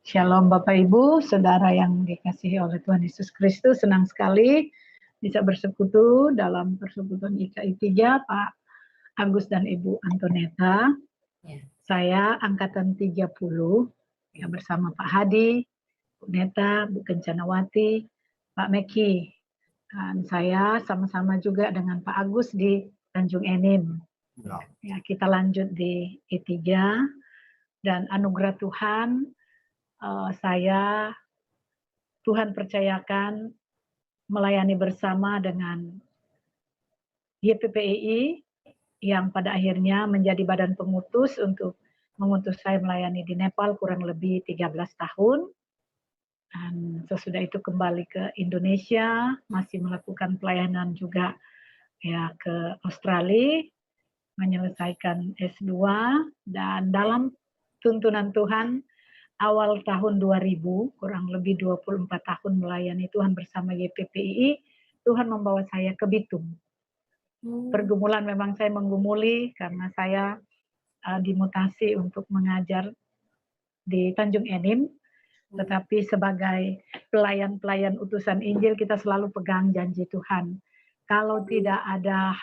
Shalom Bapak Ibu, Saudara yang dikasihi oleh Tuhan Yesus Kristus, senang sekali bisa bersekutu dalam persekutuan IKI 3, Pak Agus dan Ibu Antoneta. Ya. Saya angkatan 30, ya, bersama Pak Hadi, Bu Neta, Bu Kencanawati, Pak Meki. Dan saya sama-sama juga dengan Pak Agus di Tanjung Enim. Ya, kita lanjut di I3 dan anugerah Tuhan. Tuhan percayakan melayani bersama dengan YPPII yang pada akhirnya menjadi badan pengutus untuk mengutus saya melayani di Nepal kurang lebih 13 tahun. Dan sesudah itu kembali ke Indonesia, masih melakukan pelayanan juga ya ke Australia, menyelesaikan S2, dan dalam tuntunan Tuhan awal tahun 2000, kurang lebih 24 tahun melayani Tuhan bersama YPPII, Tuhan membawa saya ke Bitung. Pergumulan memang saya menggumuli karena saya dimutasi untuk mengajar di Tanjung Enim, tetapi sebagai pelayan-pelayan utusan Injil kita selalu pegang janji Tuhan. Kalau tidak ada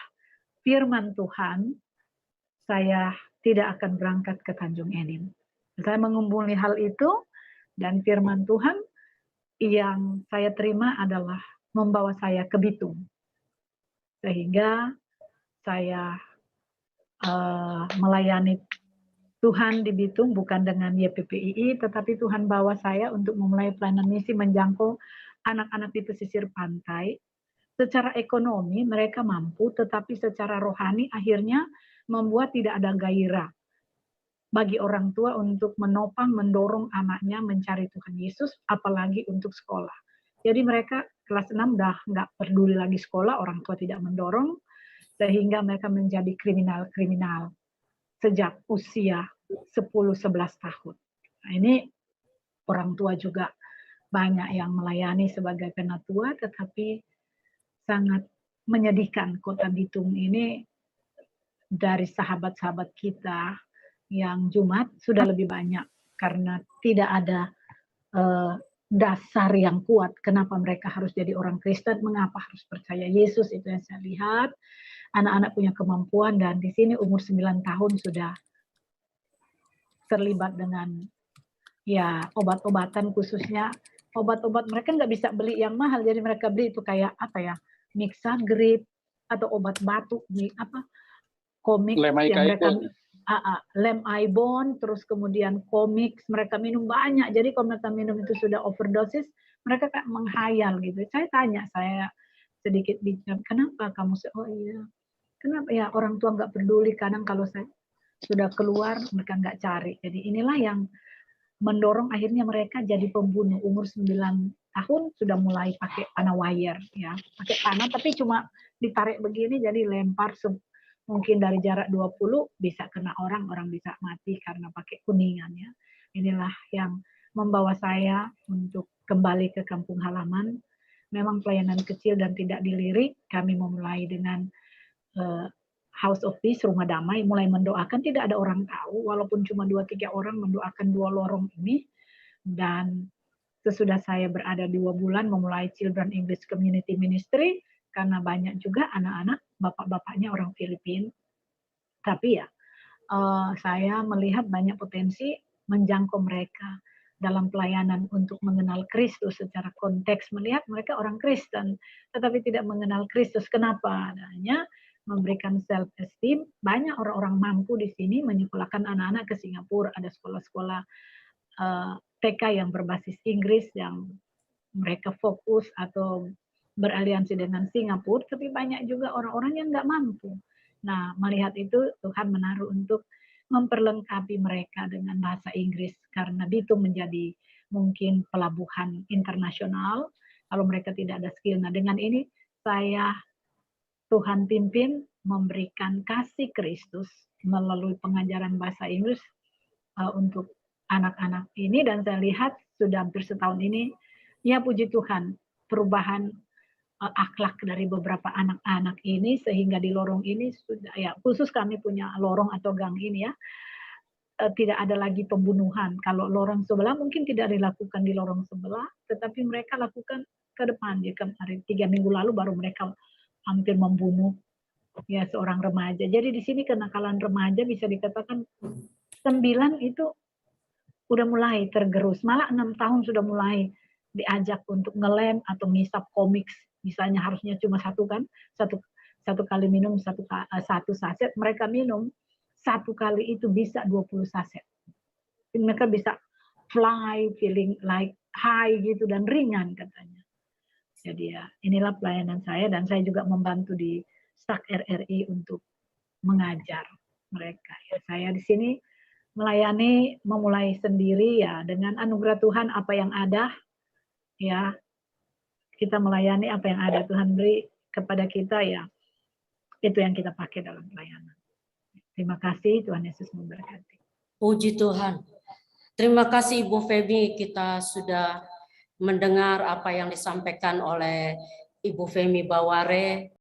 firman Tuhan, saya tidak akan berangkat ke Tanjung Enim. Saya mengumpuli hal itu, dan firman Tuhan yang saya terima adalah membawa saya ke Bitung. Sehingga saya melayani Tuhan di Bitung bukan dengan YPPII, tetapi Tuhan bawa saya untuk memulai pelayanan misi menjangkau anak-anak di pesisir pantai. Secara ekonomi mereka mampu, tetapi secara rohani akhirnya membuat tidak ada gairah bagi orang tua untuk menopang, mendorong anaknya mencari Tuhan Yesus, apalagi untuk sekolah. Jadi mereka kelas 6 udah nggak peduli lagi sekolah, orang tua tidak mendorong, sehingga mereka menjadi kriminal-kriminal sejak usia 10-11 tahun. Nah, ini orang tua juga banyak yang melayani sebagai penatua, tetapi sangat menyedihkan kota Bitung ini dari sahabat-sahabat kita yang Jumat sudah lebih banyak karena tidak ada dasar yang kuat. Kenapa mereka harus jadi orang Kristen? Mengapa harus percaya Yesus? Itu yang saya lihat. Anak-anak punya kemampuan dan di sini umur 9 tahun sudah terlibat dengan ya obat-obatan, khususnya obat-obat mereka nggak bisa beli yang mahal, jadi mereka beli itu kayak apa ya, Mixagrip atau obat batuk, komik yang mereka lem ibon, terus kemudian komik mereka minum banyak. Jadi kalau mereka minum itu sudah overdosis, mereka kayak menghayal gitu. Saya tanya, saya sedikit bicara, kenapa kamu? Oh iya, kenapa ya, orang tua nggak peduli. Kadang kalau saya sudah keluar mereka nggak cari. Jadi inilah yang mendorong akhirnya mereka jadi pembunuh. Umur 9 tahun sudah mulai pakai panah wire, ya, pakai panah tapi cuma ditarik begini, jadi lempar mungkin dari jarak 20 bisa kena orang bisa mati karena pakai kuningan, ya. Inilah yang membawa saya untuk kembali ke kampung halaman. Memang pelayanan kecil dan tidak dilirik. Kami memulai dengan House of Peace, Rumah Damai, mulai mendoakan, tidak ada orang tahu, walaupun cuma 2-3 orang mendoakan 2 lorong ini. Dan sesudah saya berada 2 bulan memulai Children English Community Ministry, karena banyak juga anak-anak bapak-bapaknya orang Filipina. Tapi ya, saya melihat banyak potensi menjangkau mereka dalam pelayanan untuk mengenal Kristus secara konteks, melihat mereka orang Kristen, tetapi tidak mengenal Kristus. Kenapa? Adanya memberikan self-esteem. Banyak orang-orang mampu di sini menyekolahkan anak-anak ke Singapura, ada sekolah-sekolah TK yang berbasis Inggris yang mereka fokus atau beraliansi dengan Singapura, tapi banyak juga orang-orang yang nggak mampu. Nah, melihat itu Tuhan menaruh untuk memperlengkapi mereka dengan bahasa Inggris, karena itu menjadi mungkin pelabuhan internasional kalau mereka tidak ada skill. Nah, dengan ini Tuhan pimpin memberikan kasih Kristus melalui pengajaran bahasa Inggris untuk anak-anak ini, dan saya lihat sudah hampir setahun ini, ya puji Tuhan, perubahan akhlak dari beberapa anak-anak ini, sehingga di lorong ini sudah, ya khusus kami punya lorong atau gang ini, ya, tidak ada lagi pembunuhan. Kalau lorong sebelah mungkin tidak dilakukan di lorong sebelah, tetapi mereka lakukan ke depan. Ya, kemarin 3 minggu lalu baru mereka hampir membunuh ya seorang remaja. Jadi di sini kenakalan remaja bisa dikatakan 9 itu udah mulai tergerus. Malah 6 tahun sudah mulai diajak untuk ngelem atau ngisap komik. Misalnya harusnya cuma satu kan, satu kali minum satu saset, mereka minum satu kali itu bisa 20 saset. Mereka bisa fly, feeling like high gitu dan ringan katanya. Jadi ya inilah pelayanan saya dan saya juga membantu di STAK RRI untuk mengajar mereka. Ya, saya di sini melayani, memulai sendiri ya dengan anugerah Tuhan apa yang ada ya kita melayani apa yang ada Tuhan beri kepada kita ya itu yang kita pakai dalam pelayanan. Terima kasih, Tuhan Yesus memberkati. Puji Tuhan. Terima kasih Ibu Femi, kita sudah mendengar apa yang disampaikan oleh Ibu Femi Baware